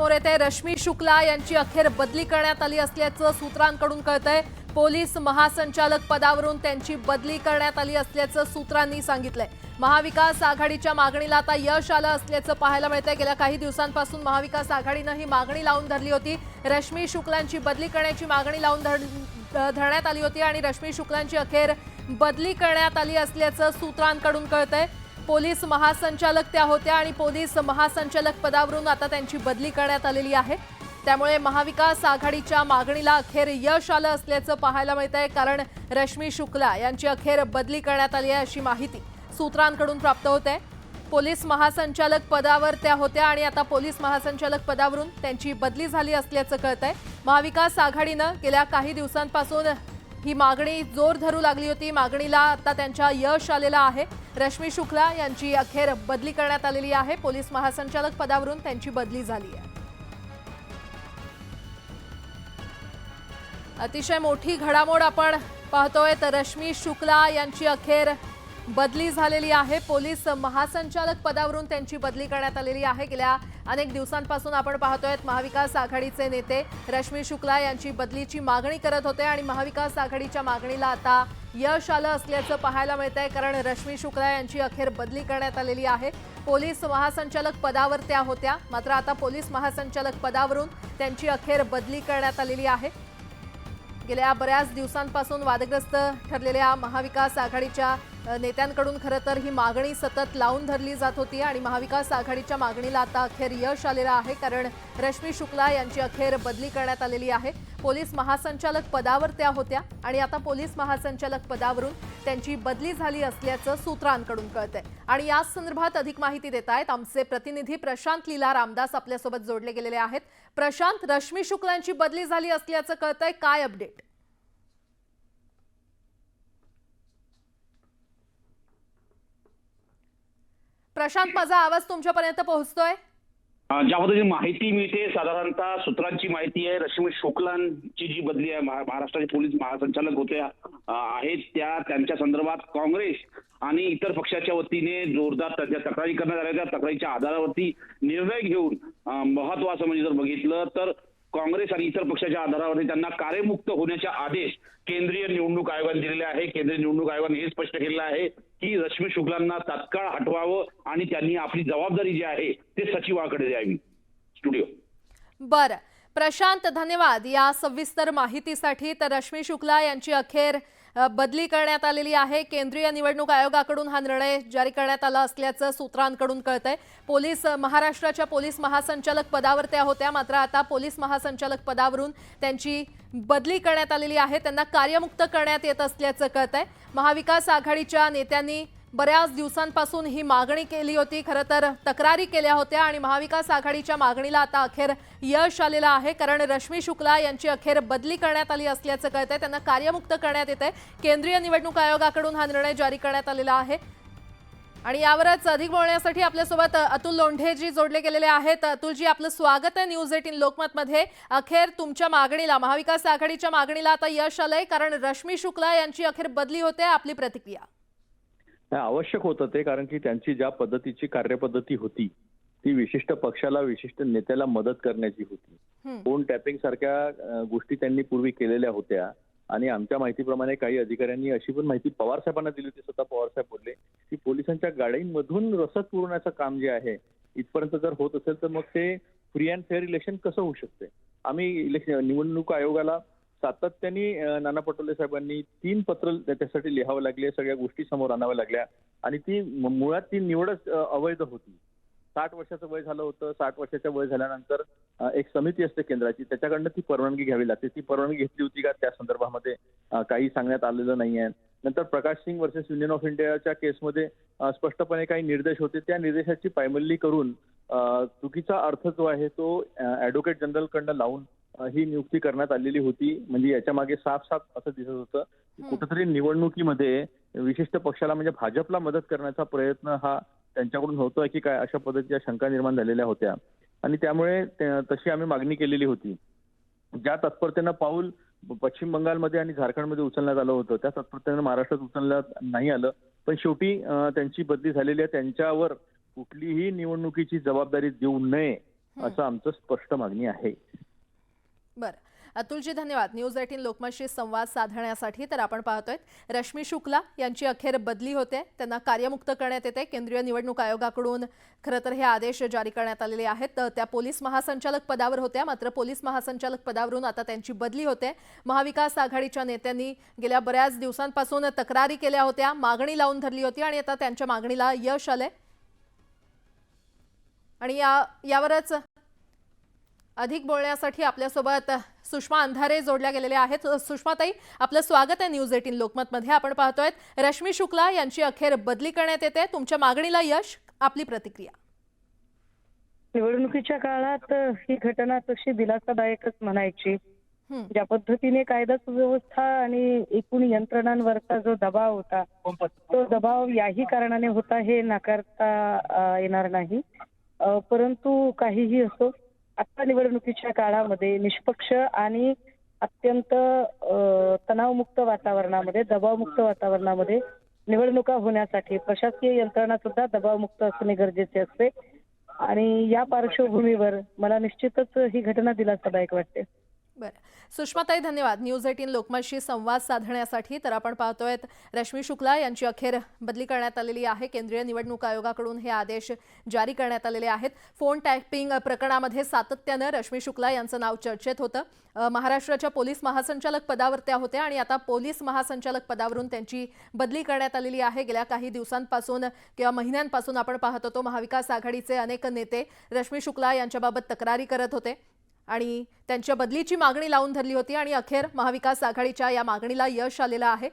समोर येते। रश्मी शुक्ला यांची अखेर बदली करण्यात आली असल्याचं सूत्रांकडून कळतंय। पोलीस महासंचालक पदावरून त्यांची बदली करण्यात आली असल्याचं सूत्रांनी सांगितलंय। महाविकास आघाडीच्या मागणीला आता यश आलं असल्याचं पाहायला मिळतंय। गेल्या काही दिवसांपासून महाविकास आघाडीनं ही मागणी लावून धरली होती। रश्मी शुक्लांची बदली करण्याची मागणी लावून धरण्यात आली होती आणि रश्मी शुक्लांची अखेर बदली करण्यात आली असल्याचं सूत्रांकडून कळतंय। पोलीस महासंचालक त्या होत्या आणि पोलीस महासंचालक पदावरून आता त्यांची बदली करण्यात आलेली आहे। त्यामुळे महाविकास आघाडीच्या मागणीला अखेर यश आलं असल्याचं पाहायला मिळतंय। कारण रश्मी शुक्ला यांची अखेर बदली करण्यात आली आहे अशी माहिती सूत्रांकडून प्राप्त होते। पोलीस महासंचालक पदावर त्या होत्या आणि आता पोलीस महासंचालक पदावरून त्यांची बदली झाली असल्याचं कळतंय। महाविकास आघाडीनं गेल्या काही दिवसांपासून ही मागणी जोर धरू लागली होती। मागणीला आता त्यांच्या यश आलेलं आहे। रश्मी शुक्ला यांची अखेर बदली करण्यात आलेली आहे। पोलीस महासंचालक पदावरून त्यांची बदली झाली आहे। अतिशय मोठी घडामोड आपण पाहतोय। तर रश्मी शुक्ला यांची अखेर बदली झालेली आहे। पोलीस महासंचालक पदावरून त्यांची बदली करण्यात आलेली आहे। गेल्या अनेक दिवसांपासून आपण पाहतोय महाविकास आघाडीचे नेते रश्मी शुक्ला यांची बदलीची मागणी करत होते आणि महाविकास आघाडीच्या मागणीला आता यश आलं असल्याचं पाहायला मिळतंय। कारण रश्मी शुक्ला यांची अखेर बदली करण्यात आलेली आहे। पोलीस महासंचालक पदावर त्या होत्या, मात्र आता पोलीस महासंचालक पदावरून त्यांची अखेर बदली करण्यात आलेली आहे। गेल्या बऱ्याच दिवसांपासून वादग्रस्त ठरलेल्या महाविकास आघाडीच्या नेत्यांकडून खरं तर ही मागणी सतत लावून धरली जात होती आणि महाविकास आघाडीच्या मागणीला आता अखेर यश आलेलं आहे। कारण रश्मी शुक्ला यांची अखेर बदली करण्यात आलेली आहे। पोलीस महासंचालक पदावर त्या होत्या आणि आता पोलीस महासंचालक पदावरून त्यांची बदली झाली असल्याचं सूत्रांकडून कळतंय। आणि याच संदर्भात अधिक माहिती देत आहेत आमचे प्रतिनिधी प्रशांत लीला रामदास आपल्यासोबत जोडले गेलेले आहेत। प्रशांत, रश्मी शुक्लांची बदली झाली असल्याचं कळतंय, काय अपडेट? प्रशांत, माझा आवाज तुमच्यापर्यंत पोहोचतोय? ज्या पद्धतीने माहिती मिळते, साधारणतः सूत्रांची माहिती आहे, रश्मी शुक्लांची जी बदली आहे, महाराष्ट्राचे पोलीस महासंचालक होत्या आहेत त्यांच्या संदर्भात काँग्रेस आणि इतर पक्षाच्या वतीने जोरदार तक्रारी करण्यात आल्या। त्या तक्रारीच्या आधारावरती निर्णय घेऊन महत्वाचं म्हणजे जर बघितलं तर काँग्रेस आणि इतर पक्षाच्या आधारावरती त्यांना कार्यमुक्त होण्याचे आदेश केंद्रीय निवडणूक आयोगाने दिलेले आहे। केंद्रीय निवडणूक आयोगाने हे स्पष्ट केलेलं आहे की रश्मी शुक्लांना तात्काळ हटवावं आणि त्यांनी आपली जबाबदारी जी आहे ते सचिवाकडे द्यावी। स्टुडिओ। बरं प्रशांत, धन्यवाद या सविस्तर माहितीसाठी। तर रश्मी शुक्ला यांची अखेर बदली करण्यात आलेली आहे। केंद्रीय निवडणूक आयोगाकडून हा निर्णय जारी करण्यात आला असल्याचं सूत्रांकडून कळतंय। महाराष्ट्राच्या पोलीस महासंचालक पदावर त्या होत्या, मात्र आता पोलीस महासंचालक पदावरून त्यांची बदली करण्यात आलेली आहे। त्यांना कार्यमुक्त करण्यात येत असल्याचं कळतंय। महाविकास आघाडीच्या नेत्यांनी बऱ्याच दिवसांपासून ही मागणी केली होती, खरं तर तक्रारी केल्या होत्या आणि महाविकास आघाडीच्या मागणीला आता अखेर यश आलेलं आहे। कारण रश्मी शुक्ला यांची अखेर बदली करण्यात आली असल्याचं कळतंय। त्यांना कार्यमुक्त करण्यात येतंय। केंद्रीय निवडणूक आयोगाकडून हा निर्णय जारी करण्यात आलेला आहे। आणि यावरच अधिक बोलण्यासाठी आपल्यासोबत अतुल लोंढेजी जोडले गेलेले आहेत। अतुलजी, आपलं स्वागत आहे न्यूज 18 लोकमतमध्ये। अखेर तुमच्या मागणीला, महाविकास आघाडीच्या मागणीला आता यश आलंय, कारण रश्मी शुक्ला यांची अखेर बदली होते। आपली प्रतिक्रिया? आवश्यक होतं ते, कारण की त्यांची ज्या पद्धतीची कार्यपद्धती होती ती विशिष्ट पक्षाला, विशिष्ट नेत्याला मदत करण्याची होती। फोन टॅपिंग सारख्या गोष्टी त्यांनी पूर्वी केलेल्या होत्या आणि आमच्या माहितीप्रमाणे काही अधिकाऱ्यांनी अशी पण माहिती पवार साहेबांना दिली होती। स्वतः पवार साहेब बोलले की पोलिसांच्या गाड्यांमधून रसद पुरवण्याचं काम जे आहे इथपर्यंत जर होत असेल तर मग ते फ्री अँड फेअर इलेक्शन कसं होऊ शकते। आम्ही निवडणूक आयोगाला सातत्याने नाना पटोले साहेबांनी 3 पत्र त्याच्यासाठी लिहावं लागले, सगळ्या गोष्टी समोर आणाव्या लागल्या आणि ती मुळात ती निवडच अवैध होती। 60 वर्षाचं वय झालं होतं। 60 वर्षाच्या वय झाल्यानंतर एक समिती असते केंद्राची, त्याच्याकडनं ती परवानगी घ्यावी लागते। ती परवानगी घेतली होती का त्या संदर्भामध्ये काही सांगण्यात आलेलं नाहीये। नंतर प्रकाश सिंग वर्सेस युनियन ऑफ इंडियाच्या केसमध्ये स्पष्टपणे काही निर्देश होते, त्या निर्देशाची पायमल्ली करून चुकीचा अर्थ जो आहे तो ॲडव्होकेट जनरल कडनं लावून ही नियुक्ती करण्यात आलेली होती। म्हणजे याच्या मागे साफ असं दिसत होतं की कुठेतरी निवडणुकीमध्ये विशिष्ट पक्षाला म्हणजे भाजपला मदत करण्याचा प्रयत्न हा त्यांच्याकडून होतोय की काय, अशा पद्धतीच्या शंका निर्माण झालेल्या होत्या आणि त्यामुळे तशी आम्ही मागणी केलेली होती। ज्या तत्परतेनं पाऊल पश्चिम बंगालमध्ये आणि झारखंडमध्ये उचलण्यात आलं होतं त्या तत्परतेनं महाराष्ट्रात उचलण्यात नाही आलं, पण शेवटी त्यांची बदली झालेली आहे। त्यांच्यावर कुठलीही निवडणुकीची जबाबदारी देऊ नये असं आमचं स्पष्ट मागणी आहे. बरं, अतुलजी धन्यवाद. न्यूज 18 लोकमतशी संवाद साधण्यासाठी. तर आपण पाहतोय रश्मी शुक्ला यांची अखेर बदली होते, त्यांना कार्यमुक्त करण्यात येते. केंद्रीय निवडणूक आयोगाकडून खरं तर हे आदेश जारी करण्यात आलेले आहेत. तर त्या पोलीस महासंचालक पदावर होत्या, मात्र पोलीस महासंचालक पदावरून आता त्यांची बदली होते. महाविकास आघाडीच्या नेत्यांनी गेल्या बऱ्याच दिवसांपासून तक्रारी केल्या होत्या, मागणी लावून धरली होती आणि आता त्यांच्या मागणीला यश आलंय. आणि यावरच अधिक बोलण्यासाठी आपल्यासोबत सुषमा अंधारे जोडल्या गेलेल्या आहेत. सुषमाताई, आपलं स्वागत आहे न्यूज 18 लोकमतमध्ये. आपण पाहतोय रश्मी शुक्ला यांची अखेर बदली करण्यात येते, तुमच्या मागणीला यश, आपली प्रतिक्रिया. निवडणुकीच्या काळात ही घटना तशी दिलासादायकच म्हणायची. ज्या पद्धतीने कायदा सुव्यवस्था आणि एकूण यंत्रणांवरचा जो दबाव होता, तो दबाव याही कारणाने होता हे नाकारता येणार नाही. परंतु काहीही असो, आता निवडणुकीच्या काळामध्ये निष्पक्ष आणि अत्यंत तणावमुक्त वातावरणामध्ये, दबावमुक्त वातावरणामध्ये निवडणुका होण्यासाठी प्रशासकीय यंत्रणा सुद्धा दबावमुक्त असणे गरजेचे असते. आणि या पार्श्वभूमीवर मला निश्चितच ही घटना दिलासादायक वाटते. बरं, सुषमाताई धन्यवाद न्यूज 18 लोकमतशी संवाद साधण्यासाठी. तर आपण पाहतोय रश्मी शुक्ला यांची अखेर बदली करण्यात आलेली आहे. केंद्रीय निवडणूक आयोगाकडून हे आदेश जारी करण्यात आलेले आहेत. फोन टॅपिंग प्रकरणामध्ये सातत्यानं रश्मी शुक्ला यांचं नाव चर्चेत होतं. महाराष्ट्राच्या पोलीस महासंचालक पदावर त्या होत्या आणि आता पोलीस महासंचालक पदावरून त्यांची बदली करण्यात आलेली आहे. गेल्या काही दिवसांपासून किंवा महिन्यांपासून आपण पाहत होतो महाविकास आघाडीचे अनेक नेते रश्मी शुक्ला यांच्याबाबत तक्रारी करत होते आणि त्यांच्या बदलीची मागणी लावून धरली होती आणि अखेर महाविकास आघाडीच्या या मागणीला यश आलेलं आहे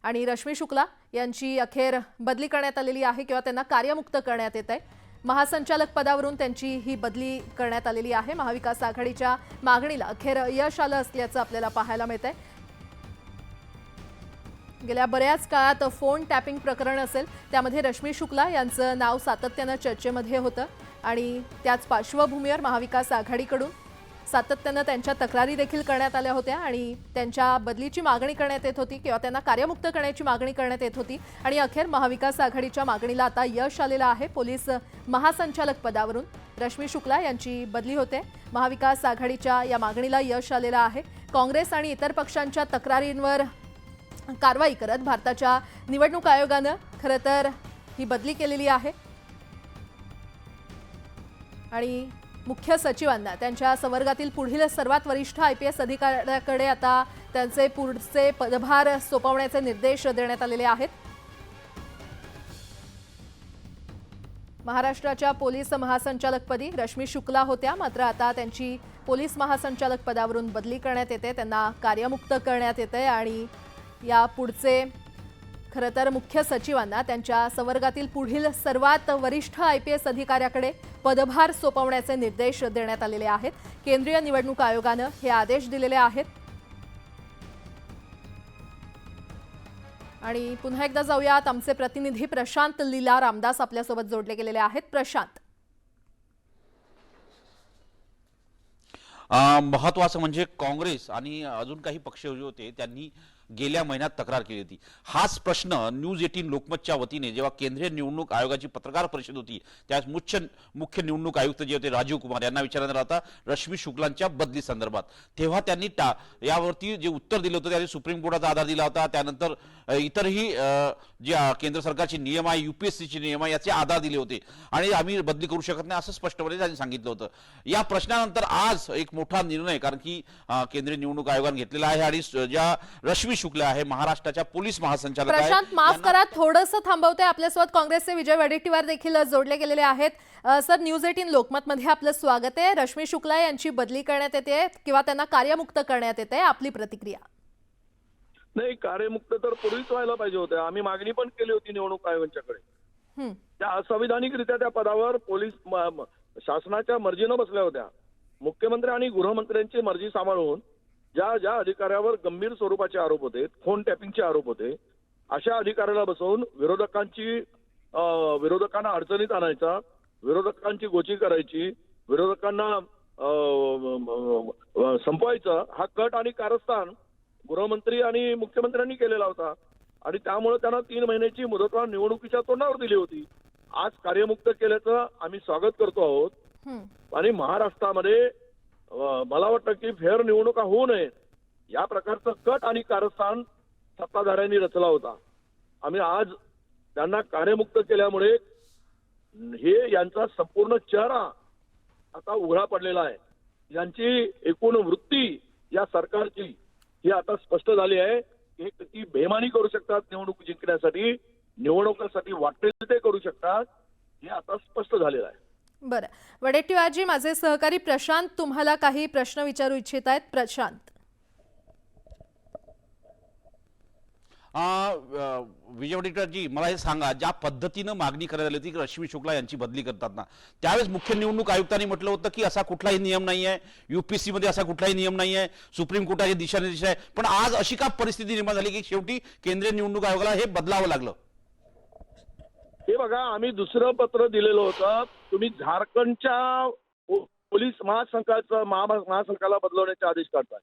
आणि रश्मी शुक्ला यांची अखेर बदली करण्यात आलेली आहे किंवा त्यांना कार्यमुक्त करण्यात येत आहे. महासंचालक पदावरून त्यांची ही बदली करण्यात आलेली आहे. महाविकास आघाडीच्या मागणीला अखेर यश आलं असल्याचं आपल्याला पाहायला मिळतंय. गेल्या बऱ्याच काळात फोन टॅपिंग प्रकरण असेल त्यामध्ये रश्मी शुक्ला यांचं नाव सातत्यानं चर्चेमध्ये होतं आणि त्याच पार्श्वभूमीवर महाविकास आघाडीकडून सातत्यानं त्यांच्या तक्रारी देखील करण्यात आल्या होत्या आणि त्यांच्या बदलीची मागणी करण्यात येत होती किंवा त्यांना कार्यमुक्त करण्याची मागणी करण्यात येत होती आणि अखेर महाविकास आघाडीच्या मागणीला आता यश आलेलं आहे. पोलीस महासंचालक पदावरून रश्मी शुक्ला यांची बदली होते. महाविकास आघाडीच्या या मागणीला यश आलेलं आहे. काँग्रेस आणि इतर पक्षांच्या तक्रारींवर कारवाई करत भारताच्या निवडणूक आयोगानं खरं तर ही बदली केलेली आहे आणि मुख्य सचिवांना त्यांच्या संवर्गातील पुढील सर्वात वरिष्ठ IPS अधिकाऱ्याकडे आता त्यांचे पुढचे पदभार सोपवण्याचे निर्देश देण्यात आलेले आहेत. महाराष्ट्राच्या पोलीस महासंचालकपदी रश्मी शुक्ला होत्या, मात्र आता त्यांची पोलीस महासंचालक पदावरून बदली करण्यात येते, त्यांना कार्यमुक्त करण्यात येते आणि या पुढचे खरं तर मुख्य सचिवांना त्यांच्या संवर्गातील पुढील सर्वात वरिष्ठ IPS अधिकाऱ्याकडे पदभार सोपवण्याचे निर्देश देण्यात आलेले आहेत. केंद्रीय निवडणूक आयोगानं हे आदेश दिलेले आहेत. आणि पुन्हा एकदा जाऊयात, आमचे प्रतिनिधी प्रशांत लीला रामदास आपल्यासोबत जोडले गेलेले आहेत. प्रशांत, महत्वाचं म्हणजे काँग्रेस आणि अजून काही पक्ष होते त्यांनी गेल्या महिन्यात तक्रार केली होती. हाच प्रश्न न्यूज 18 लोकमतच्या वतीने जेव्हा केंद्रीय निवडणूक आयोगाची पत्रकार परिषद होती त्यात मुख्य निवडणूक आयुक्त जे होते राजीव कुमार यांना विचारण्यात आला होता रश्मी शुक्लांच्या बदली संदर्भात. तेव्हा त्यांनी यावरती जे उत्तर दिलं होतं त्याने सुप्रीम कोर्टाचा आधार दिला होता. त्यानंतर इतरही जे केंद्र सरकारचे नियम आहे, UPSCचे नियम आहे, याचे आधार दिले होते आणि आम्ही बदली करू शकत नाही असं स्पष्टपणे त्यांनी सांगितलं होतं. या प्रश्नानंतर आज एक मोठा निर्णय, कारण की केंद्रीय निवडणूक आयोगाने घेतलेला आहे आणि ज्या रश्मी शुक्ला आहे महाराष्ट्राच्या पोलीस महासंचालक आहे. प्रशांत माफ करा, थोडंसं थांबवते. आपल्यासोबत काँग्रेसचे विजय वडेट्टीवार देखील जोडले गेलेले आहेत. सर, न्यूज 18 लोकमतमध्ये आपलं स्वागत आहे. रश्मी शुक्ला यांची बदली करण्यात येते किंवा त्यांना कार्यमुक्त करण्यात येते, आपली प्रतिक्रिया? नाही, कार्यमुक्त तर पूर्वीच व्हायला पाहिजे होते. आम्ही मागणी पण केली होती निवडणूक आयोगाच्याकडे. त्या असंविधानिकरित्या त्या पदावर पोलीस शासनाच्या मर्जीनं बसल्या होत्या. मुख्यमंत्री आणि गृहमंत्र्यांची मर्जी सांभाळून ज्या ज्या अधिकाऱ्यावर गंभीर स्वरूपाचे आरोप होते, फोन टॅपिंगचे आरोप होते, अशा अधिकाऱ्याला बसवून विरोधकांना अडचणीत आणायचा, विरोधकांची गोची करायची, विरोधकांना संपवायचं, हा कट आणि कारस्थान गृहमंत्री आणि मुख्यमंत्र्यांनी केलेला होता आणि त्यामुळे त्यांना 3 महिन्याची मुदतवाढ निवडणुकीच्या तोंडावर दिली होती. आज कार्यमुक्त केल्याचं आम्ही स्वागत करतो आहोत. आणि महाराष्ट्रामध्ये मला वाटतं की फेअर निवडणुका होऊ नये या प्रकारचं कट आणि कारस्थान सत्ताधाऱ्यांनी रचला होता. आम्ही आज त्यांना कार्यमुक्त केल्यामुळे हे यांचा संपूर्ण चेहरा आता उघडा पडलेला आहे. यांची एकूण वृत्ती या सरकारची ही आता स्पष्ट झाली आहे की ती बेमानी करू शकतात निवडणूक जिंकण्यासाठी, निवडणुकांसाठी वाटेल ते करू शकतात, हे आता स्पष्ट झालेलं आहे. बरं, वडेट्टीवारजी, माझे सहकारी प्रशांत तुम्हाला काही प्रश्न विचारू इच्छित आहेत. प्रशांत. विजय वडेट्टीवारजी, मला हे सांगा, ज्या पद्धतीनं मागणी करण्यात आली होती की रश्मी शुक्ला यांची बदली करतात ना, त्यावेळेस मुख्य निवडणूक आयुक्तांनी म्हटलं होतं की असा कुठलाही नियम नाही आहे, युपीएससी मध्ये असा कुठलाही नियम नाही आहे, सुप्रीम कोर्टाचे दिशानिर्देश आहे, पण आज अशी का परिस्थिती निर्माण झाली की शेवटी केंद्रीय निवडणूक आयोगाला हे बदलावं लागलं? हे बघा, आम्ही दुसरं पत्र दिलेलं होतं. तुम्ही झारखंडच्या पोलीस महासंघाला बदलवण्याचे आदेश काढताय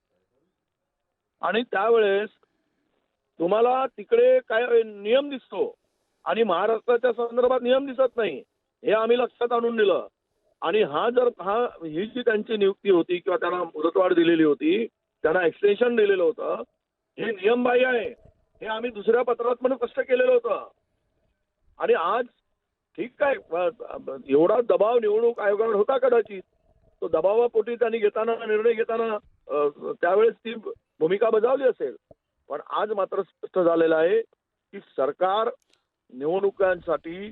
आणि त्यावेळेस तुम्हाला तिकडे काय नियम दिसतो आणि महाराष्ट्राच्या संदर्भात नियम दिसत नाही, हे आम्ही लक्षात आणून दिलं. आणि ही जी त्यांची नियुक्ती होती किंवा त्यांना मुदतवाढ दिलेली होती, त्यांना एक्सटेन्शन दिलेलं होतं, हे नियमबाह्य आहे, हे आम्ही दुसऱ्या पत्रात पण स्पष्ट केलेलं होतं. आणि आज ठीक आहे, एवढा दबाव निवडणूक आयोगावर होता कदाचित, तो दबावापोटी त्यांनी निर्णय घेताना त्यावेळेस ती भूमिका बजावली असेल, पण आज मात्र स्पष्ट झालेलं आहे की सरकार निवडणुकांसाठी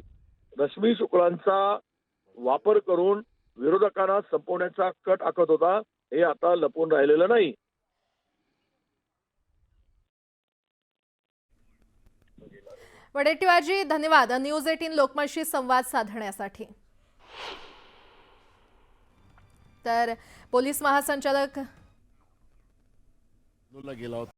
रश्मी शुक्लांचा वापर करून विरोधकांना संपवण्याचा कट आखत होता, हे आता लपून राहिलेलं नाही. वडेट्टीवारजी, धन्यवाद न्यूज 18 लोकमतशी संवाद साधण्यासाठी. तर पोलीस महासंचालक गेला होता.